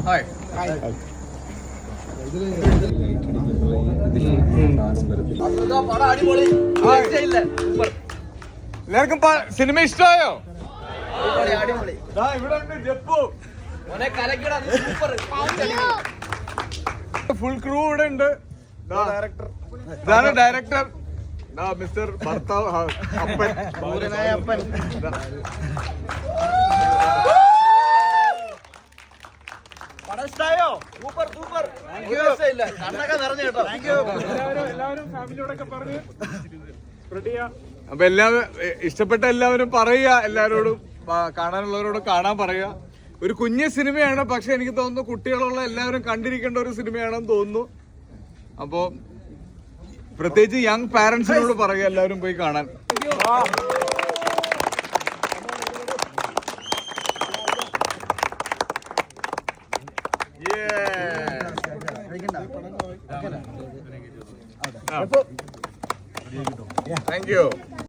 Hi. എല്ലാവർക്കും cinema ഇഷ്ടമായോ? ഇവിടെ ഉണ്ട് ജപ്പു, ഫുൾ ക്രൂ ഇവിടെ ഉണ്ട്. ഇതാണ് ഡയറക്ടർ മിസ്റ്റർ ഭർത്താവ് അപ്പൻ. അപ്പൊ എല്ലാവരും ഇഷ്ടപ്പെട്ട എല്ലാവരും പറയുക, എല്ലാവരോടും കാണാനുള്ളവരോട് കാണാൻ പറയുക. ഒരു കുഞ്ഞു സിനിമയാണ്, പക്ഷെ എനിക്ക് തോന്നുന്നു കുട്ടികളുള്ള എല്ലാവരും കണ്ടിരിക്കേണ്ട ഒരു സിനിമയാണെന്ന് തോന്നുന്നു. അപ്പോ പ്രത്യേകിച്ച് യങ് പാരന്റ്സിനോട് പറയുക, എല്ലാവരും പോയി കാണാൻ. Thank you.